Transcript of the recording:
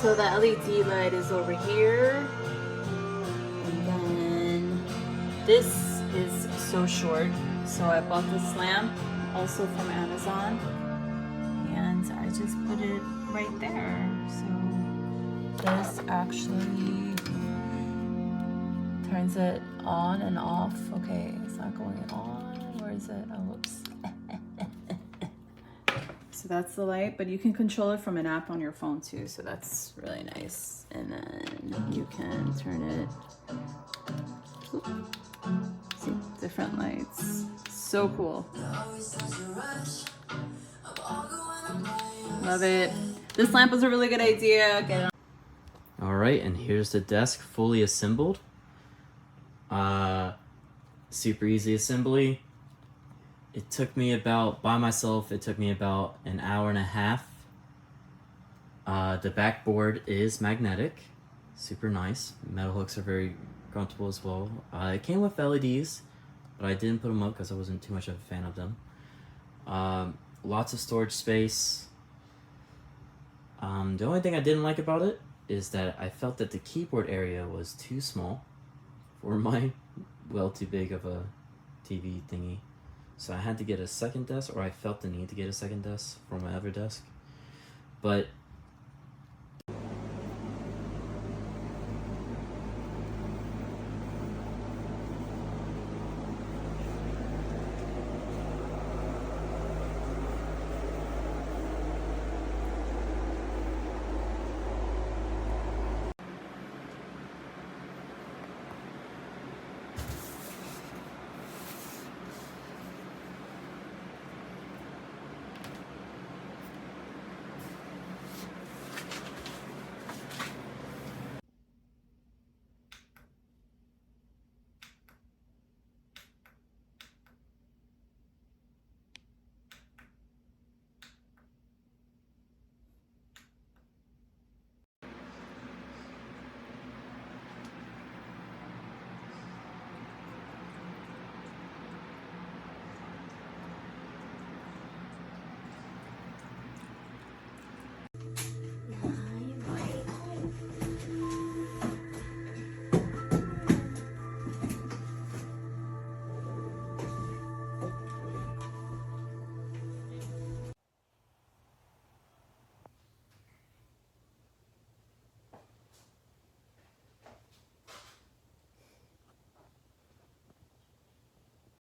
So the LED light is over here. And then this is so short. So I bought this lamp also from Amazon. And I just put it right there. So this actually turns it on and off. Okay, it's not going on. Where is it? Oh, whoops. So that's the light, but you can control it from an app on your phone too, so that's really nice. And then you can turn it, see, different lights. So cool. Love it. This lamp was a really good idea. Get it on. All right, and here's the desk fully assembled. Super easy assembly. It took me about, by myself, it took me about an hour and a half. The backboard is magnetic, super nice. Metal hooks are very comfortable as well. It came with LEDs, but I didn't put them up because I wasn't too much of a fan of them. Lots of storage space. The only thing I didn't like about it is that I felt that the keyboard area was too small for my, well, too big of a TV thingy. So I had to get a second desk, or I felt the need to get a second desk for my other desk. But